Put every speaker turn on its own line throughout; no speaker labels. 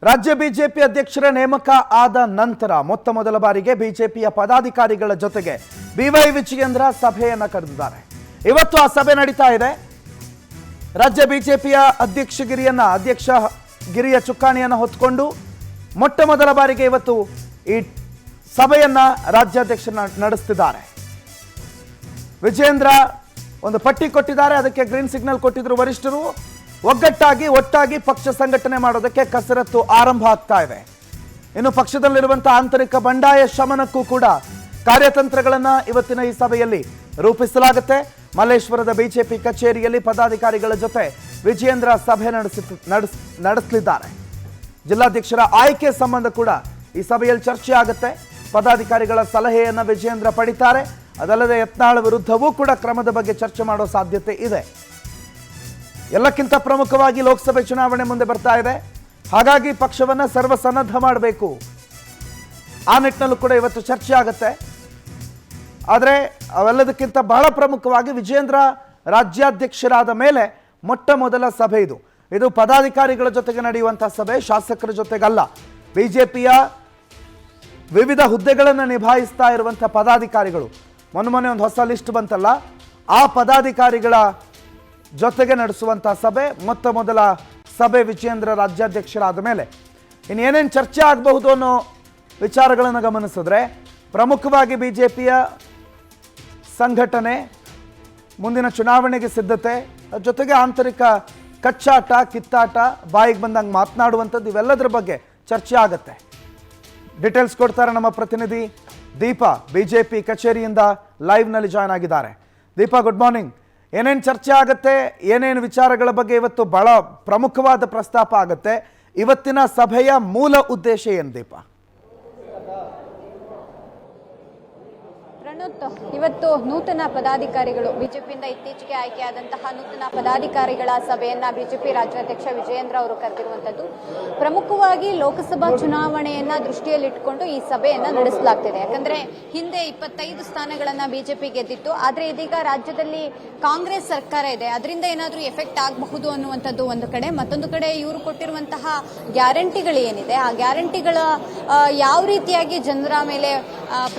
ರಾಜ್ಯ ಬಿಜೆಪಿ ಅಧ್ಯಕ್ಷರ ನೇಮಕ ಆದ ನಂತರ ಮೊತ್ತ ಮೊದಲ ಬಾರಿಗೆ ಬಿಜೆಪಿಯ ಪದಾಧಿಕಾರಿಗಳ ಜೊತೆಗೆ ಬಿವೈ ವಿಜಯೇಂದ್ರ ಸಭೆಯನ್ನು ಕರೆದಿದ್ದಾರೆ. ಇವತ್ತು ಆ ಸಭೆ ನಡೀತಾ ಇದೆ. ರಾಜ್ಯ ಬಿಜೆಪಿಯ ಅಧ್ಯಕ್ಷ ಗಿರಿಯ ಚುಕ್ಕಾಣಿಯನ್ನು ಹೊತ್ತುಕೊಂಡು ಮೊಟ್ಟ ಮೊದಲ ಬಾರಿಗೆ ಇವತ್ತು ಈ ಸಭೆಯನ್ನ ರಾಜ್ಯಾಧ್ಯಕ್ಷ ನಡೆಸುತ್ತಿದ್ದಾರೆ. ವಿಜಯೇಂದ್ರ ಒಂದು ಪಟ್ಟಿ ಕೊಟ್ಟಿದ್ದಾರೆ, ಅದಕ್ಕೆ ಗ್ರೀನ್ ಸಿಗ್ನಲ್ ಕೊಟ್ಟಿದ್ರು ವರಿಷ್ಠರು. ಒಟ್ಟಾಗಿ ಪಕ್ಷ ಸಂಘಟನೆ ಮಾಡೋದಕ್ಕೆ ಕಸರತ್ತು ಆರಂಭ ಆಗ್ತಾ ಇದೆ. ಇನ್ನು ಪಕ್ಷದಲ್ಲಿರುವಂತಹ ಆಂತರಿಕ ಬಂಡಾಯ ಶಮನಕ್ಕೂ ಕೂಡ ಕಾರ್ಯತಂತ್ರಗಳನ್ನ ಇವತ್ತಿನ ಈ ಸಭೆಯಲ್ಲಿ ರೂಪಿಸಲಾಗುತ್ತೆ. ಮಲ್ಲೇಶ್ವರದ ಬಿಜೆಪಿ ಕಚೇರಿಯಲ್ಲಿ ಪದಾಧಿಕಾರಿಗಳ ಜೊತೆ ವಿಜಯೇಂದ್ರ ಸಭೆ ನಡೆಸಲಿದ್ದಾರೆ. ಜಿಲ್ಲಾಧ್ಯಕ್ಷರ ಆಯ್ಕೆ ಸಂಬಂಧ ಕೂಡ ಈ ಸಭೆಯಲ್ಲಿ ಚರ್ಚೆ ಆಗುತ್ತೆ. ಪದಾಧಿಕಾರಿಗಳ ಸಲಹೆಯನ್ನ ವಿಜಯೇಂದ್ರ ಪಡಿತಾರೆ. ಅದಲ್ಲದೆ ಯತ್ನಾಳ್ ವಿರುದ್ಧವೂ ಕೂಡ ಕ್ರಮದ ಬಗ್ಗೆ ಚರ್ಚೆ ಮಾಡೋ ಸಾಧ್ಯತೆ ಇದೆ. ಎಲ್ಲಕ್ಕಿಂತ ಪ್ರಮುಖವಾಗಿ ಲೋಕಸಭೆ ಚುನಾವಣೆ ಮುಂದೆ ಬರ್ತಾ ಇದೆ. ಹಾಗಾಗಿ ಪಕ್ಷವನ್ನ ಸರ್ವಸನ್ನದ್ಧ ಮಾಡಬೇಕು. ಆ ನಿಟ್ಟಿನಲ್ಲೂ ಕೂಡ ಇವತ್ತು ಚರ್ಚೆ ಆಗುತ್ತೆ. ಆದರೆ ಅವೆಲ್ಲದಕ್ಕಿಂತ ಬಹಳ ಪ್ರಮುಖವಾಗಿ ವಿಜಯೇಂದ್ರ ರಾಜ್ಯಾಧ್ಯಕ್ಷರಾದ ಮೇಲೆ ಮೊಟ್ಟ ಮೊದಲ ಸಭೆ ಇದು ಪದಾಧಿಕಾರಿಗಳ ಜೊತೆಗೆ ನಡೆಯುವಂತಹ ಸಭೆ, ಶಾಸಕರ ಜೊತೆಗಲ್ಲ. ಬಿಜೆಪಿಯ ವಿವಿಧ ಹುದ್ದೆಗಳನ್ನು ನಿಭಾಯಿಸ್ತಾ ಇರುವಂತಹ ಪದಾಧಿಕಾರಿಗಳು, ಮೊನ್ನೆ ಒಂದು ಹೊಸ ಲಿಸ್ಟ್ ಬಂತಲ್ಲ, ಆ ಪದಾಧಿಕಾರಿಗಳ ಜೊತೆಗೆ ನಡೆಸುವಂತಹ ಸಭೆ, ಮೊತ್ತ ಮೊದಲ ಸಭೆ ವಿಜಯೇಂದ್ರ ರಾಜ್ಯಾಧ್ಯಕ್ಷರಾದ ಮೇಲೆ. ಇನ್ನೇನೇನು ಚರ್ಚೆ ಆಗಬಹುದು ಅನ್ನೋ ವಿಚಾರಗಳನ್ನು ಗಮನಿಸಿದ್ರೆ, ಪ್ರಮುಖವಾಗಿ ಬಿಜೆಪಿಯ ಸಂಘಟನೆ, ಮುಂದಿನ ಚುನಾವಣೆಗೆ ಸಿದ್ಧತೆ, ಜೊತೆಗೆ ಆಂತರಿಕ ಕಚ್ಚಾಟ, ಕಿತ್ತಾಟ, ಬಾಯಿಗೆ ಬಂದಂಗೆ ಮಾತನಾಡುವಂಥದ್ದು, ಇವೆಲ್ಲದರ ಬಗ್ಗೆ ಚರ್ಚೆ ಆಗುತ್ತೆ. ಡೀಟೇಲ್ಸ್ ಕೊಡ್ತಾರೆ ನಮ್ಮ ಪ್ರತಿನಿಧಿ ದೀಪಾ, ಬಿಜೆಪಿ ಕಚೇರಿಯಿಂದ ಲೈವ್ನಲ್ಲಿ ಜಾಯ್ನ್ ಆಗಿದ್ದಾರೆ. Deepa, good morning. ಏನೇನು ಚರ್ಚೆ ಆಗುತ್ತೆ, ಏನೇನು ವಿಚಾರಗಳ ಬಗ್ಗೆ ಇವತ್ತು ಬಹಳ ಪ್ರಮುಖವಾದ ಪ್ರಸ್ತಾಪ ಆಗುತ್ತೆ? ಇವತ್ತಿನ ಸಭೆಯ ಮೂಲ ಉದ್ದೇಶ ಏನು ದೀಪಾ?
ಇವತ್ತು ನೂತನ ಪದಾಧಿಕಾರಿಗಳು, ಬಿಜೆಪಿಯಿಂದ ಇತ್ತೀಚೆಗೆ ಆಯ್ಕೆಯಾದಂತಹ ನೂತನ ಪದಾಧಿಕಾರಿಗಳ ಸಭೆಯನ್ನ ಬಿಜೆಪಿ ರಾಜ್ಯಾಧ್ಯಕ್ಷ ವಿಜಯೇಂದ್ರ ಅವರು ಕರೆದಿರುವಂತದ್ದು. ಪ್ರಮುಖವಾಗಿ ಲೋಕಸಭಾ ಚುನಾವಣೆಯನ್ನ ದೃಷ್ಟಿಯಲ್ಲಿಟ್ಟುಕೊಂಡು ಈ ಸಭೆಯನ್ನ ನಡೆಸಲಾಗ್ತಿದೆ. ಯಾಕಂದ್ರೆ ಹಿಂದೆ 25 ಸ್ಥಾನಗಳನ್ನ ಬಿಜೆಪಿ ಗೆದ್ದಿತ್ತು. ಆದ್ರೆ ಇದೀಗ ರಾಜ್ಯದಲ್ಲಿ ಕಾಂಗ್ರೆಸ್ ಸರ್ಕಾರ ಇದೆ, ಅದರಿಂದ ಏನಾದ್ರೂ ಎಫೆಕ್ಟ್ ಆಗಬಹುದು ಅನ್ನುವಂಥದ್ದು ಒಂದು ಕಡೆ. ಮತ್ತೊಂದು ಕಡೆ ಇವರು ಕೊಟ್ಟಿರುವಂತಹ ಗ್ಯಾರಂಟಿಗಳು ಏನಿದೆ, ಆ ಗ್ಯಾರಂಟಿಗಳ ಯಾವ ರೀತಿಯಾಗಿ ಜನರ ಮೇಲೆ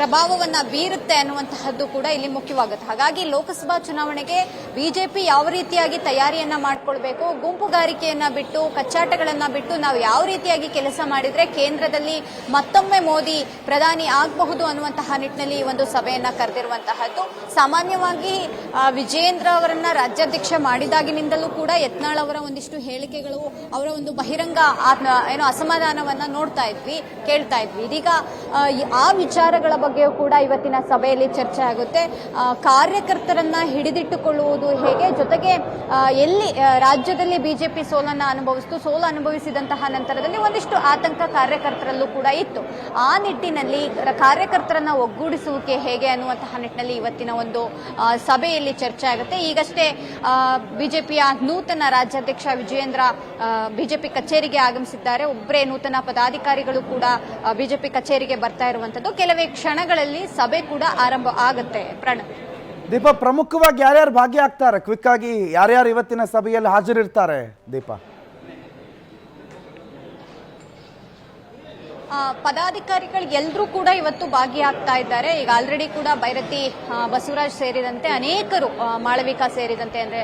ಪ್ರಭಾವವನ್ನ ಬೀರುತ್ತೆ ಅನ್ನುವಂತಹದ್ದು ಕೂಡ ಇಲ್ಲಿ ಮುಖ್ಯವಾಗುತ್ತೆ. ಹಾಗಾಗಿ ಲೋಕಸಭಾ ಚುನಾವಣೆಗೆ ಬಿಜೆಪಿ ಯಾವ ರೀತಿಯಾಗಿ ತಯಾರಿಯನ್ನ ಮಾಡ್ಕೊಳ್ಬೇಕು, ಗುಂಪುಗಾರಿಕೆಯನ್ನ ಬಿಟ್ಟು, ಕಚ್ಚಾಟಗಳನ್ನ ಬಿಟ್ಟು ನಾವು ಯಾವ ರೀತಿಯಾಗಿ ಕೆಲಸ ಮಾಡಿದ್ರೆ ಕೇಂದ್ರದಲ್ಲಿ ಮತ್ತೊಮ್ಮೆ ಮೋದಿ ಪ್ರಧಾನಿ ಆಗಬಹುದು ಅನ್ನುವಂತಹ ನಿಟ್ಟಿನಲ್ಲಿ ಈ ಒಂದು ಸಭೆಯನ್ನ ಕರೆದಿರುವಂತಹದ್ದು. ಸಾಮಾನ್ಯವಾಗಿ ವಿಜಯೇಂದ್ರ ಅವರನ್ನ ರಾಜ್ಯಾಧ್ಯಕ್ಷ ಮಾಡಿದಾಗಿನಿಂದಲೂ ಕೂಡ ಯತ್ನಾಳ್ ಅವರ ಒಂದಿಷ್ಟು ಹೇಳಿಕೆಗಳು, ಅವರ ಒಂದು ಬಹಿರಂಗ ಅಸಮಾಧಾನವನ್ನ ಕೇಳ್ತಾ ಇದ್ವಿ. ಇದೀಗ ಆ ವಿಚಾರಗಳ ಬಗ್ಗೆಯೂ ಕೂಡ ಇವತ್ತಿನ ಸಭೆಯಲ್ಲಿ ಚರ್ಚೆ ಆಗುತ್ತೆ. ಕಾರ್ಯಕರ್ತರನ್ನ ಹಿಡಿದಿಟ್ಟುಕೊಳ್ಳುವುದು ಹೇಗೆ, ಜೊತೆಗೆ ಎಲ್ಲಿ ರಾಜ್ಯದಲ್ಲಿ ಬಿಜೆಪಿ ಸೋಲು ಅನುಭವಿಸಿದಂತಹ ನಂತರದಲ್ಲಿ ಒಂದಿಷ್ಟು ಆತಂಕ ಕಾರ್ಯಕರ್ತರಲ್ಲೂ ಕೂಡ ಇತ್ತು. ಆ ನಿಟ್ಟಿನಲ್ಲಿ ಕಾರ್ಯಕರ್ತರನ್ನ ಒಗ್ಗೂಡಿಸುವಿಕೆ ಹೇಗೆ ಅನ್ನುವಂತಹ ನಿಟ್ಟಿನಲ್ಲಿ ಇವತ್ತಿನ ಒಂದು ಸಭೆಯಲ್ಲಿ ಚರ್ಚೆ ಆಗುತ್ತೆ. ಈಗಷ್ಟೇ ಬಿಜೆಪಿಯ ನೂತನ ರಾಜ್ಯಾಧ್ಯಕ್ಷ ವಿಜಯೇಂದ್ರ ಬಿಜೆಪಿ ಕಚೇರಿಗೆ ಆಗಮಿಸಿದ್ದಾರೆ. ಒಬ್ಬರೇ ನೂತನ ಪದಾಧಿಕಾರಿಗಳು ಕೂಡ ಬಿಜೆಪಿ ಕಚೇರಿಗೆ ಬರ್ತಾ ಇರುವಂತದ್ದು. ಕೆಲವೇ ಕ್ಷಣಗಳಲ್ಲಿ ಸಭೆ ಕೂಡ ಆರಂಭ ಆಗುತ್ತೆ. ಪ್ರಣವ್,
ದೀಪಾ, ಪ್ರಮುಖವಾಗಿ ಯಾರ್ಯಾರು ಭಾಗಿಯಾಗ್ತಾರೆ? ಕ್ವಿಕ್ ಆಗಿ ಯಾರ್ಯಾರು ಇವತ್ತಿನ ಸಭೆಯಲ್ಲಿ ಹಾಜರಿರ್ತಾರೆ ದೀಪಾ?
ಪದಾಧಿಕಾರಿಗಳು ಎಲ್ಲರೂ ಕೂಡ ಇವತ್ತು ಭಾಗಿಯಾಗ್ತಾ ಇದ್ದಾರೆ. ಈಗ ಆಲ್ರೆಡಿ ಕೂಡ ಬೈರತಿ ಬಸವರಾಜ್ ಸೇರಿದಂತೆ ಅನೇಕರು, ಮಾಳವಿಕಾ ಸೇರಿದಂತೆ, ಅಂದ್ರೆ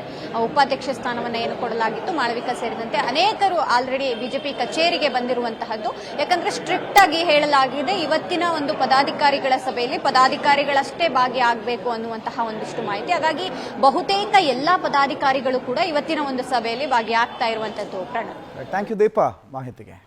ಉಪಾಧ್ಯಕ್ಷ ಸ್ಥಾನವನ್ನು ಏನು ಕೊಡಲಾಗಿತ್ತು, ಮಾಳವಿಕಾ ಸೇರಿದಂತೆ ಅನೇಕರು ಆಲ್ರೆಡಿ ಬಿಜೆಪಿ ಕಚೇರಿಗೆ ಬಂದಿರುವಂತಹದ್ದು. ಯಾಕಂದ್ರೆ ಸ್ಟ್ರಿಕ್ಟ್ ಆಗಿ ಹೇಳಲಾಗಿದೆ, ಇವತ್ತಿನ ಒಂದು ಪದಾಧಿಕಾರಿಗಳ ಸಭೆಯಲ್ಲಿ ಪದಾಧಿಕಾರಿಗಳಷ್ಟೇ ಭಾಗಿಯಾಗಬೇಕು ಅನ್ನುವಂತಹ ಒಂದಿಷ್ಟು ಮಾಹಿತಿ. ಹಾಗಾಗಿ ಬಹುತೇಕ ಎಲ್ಲಾ ಪದಾಧಿಕಾರಿಗಳು ಕೂಡ ಇವತ್ತಿನ ಒಂದು ಸಭೆಯಲ್ಲಿ ಭಾಗಿಯಾಗ್ತಾ ಇರುವಂತದ್ದು. ಪ್ರಣವ್,
ಥ್ಯಾಂಕ್ ಯು ದೀಪಾ ಮಾಹಿತಿಗೆ.